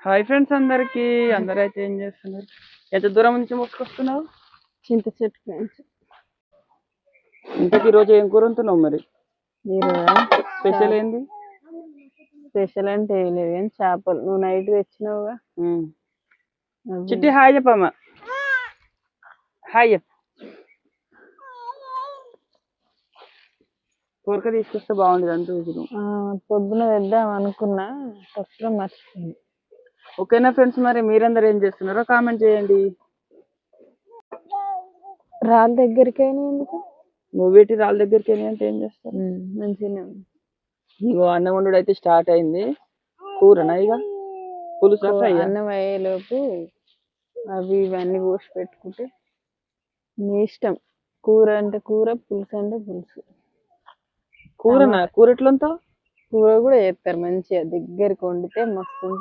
Hi friends అందరికి అందరైతే ఏం చేస్తున్నారు? ఎంత దూరం నుంచి మోసుకొస్తున్నావు? చింత చెట్టు నుంచి. ఇంతకీ రోజు ఏం కూర వండుతున్నావు మరి? ఈరోజా స్పెషల్ ఏంది? స్పెషల్ అంటే ఏం లేదు కానీ చేపలు నువ్వు నైట్ తెచ్చినావుగా. అవి చిట్టి హాయ్ చెప్పమ్మా. హాయ్ చెప్పు. కూరక తీసుకొస్తే బాగుండేది అంటూ పొద్దున తెద్దాం అనుకున్నా, ఫస్ట్ మర్చిపోయింది. ఓకేనా ఫ్రెండ్స్, మరి మీరందరూ ఏం చేస్తున్నారో కామెంట్ చేయండి. రాళ్ళ దగ్గరికి అయినా ఎందుకు నువ్వు వీటి రాళ్ళ దగ్గరికి వెళ్ళి అంటే ఏం చేస్తారు? మంచిగా ఇగో అన్నం వండుడు అయితే స్టార్ట్ అయింది. కూరనా ఇక పులుసు ఫ్రై? అన్నం అయ్యేలోపు అవి ఇవన్నీ కోసి పెట్టుకుంటే నీ ఇష్టం. కూర అంటే కూర, పులుసు అంటే పులుసు. కూరనా? కూర ఎట్లంతా? కూర కూడా చేస్తారు మంచిగా, దగ్గరికి వండితే మస్తు ఉంటుంది.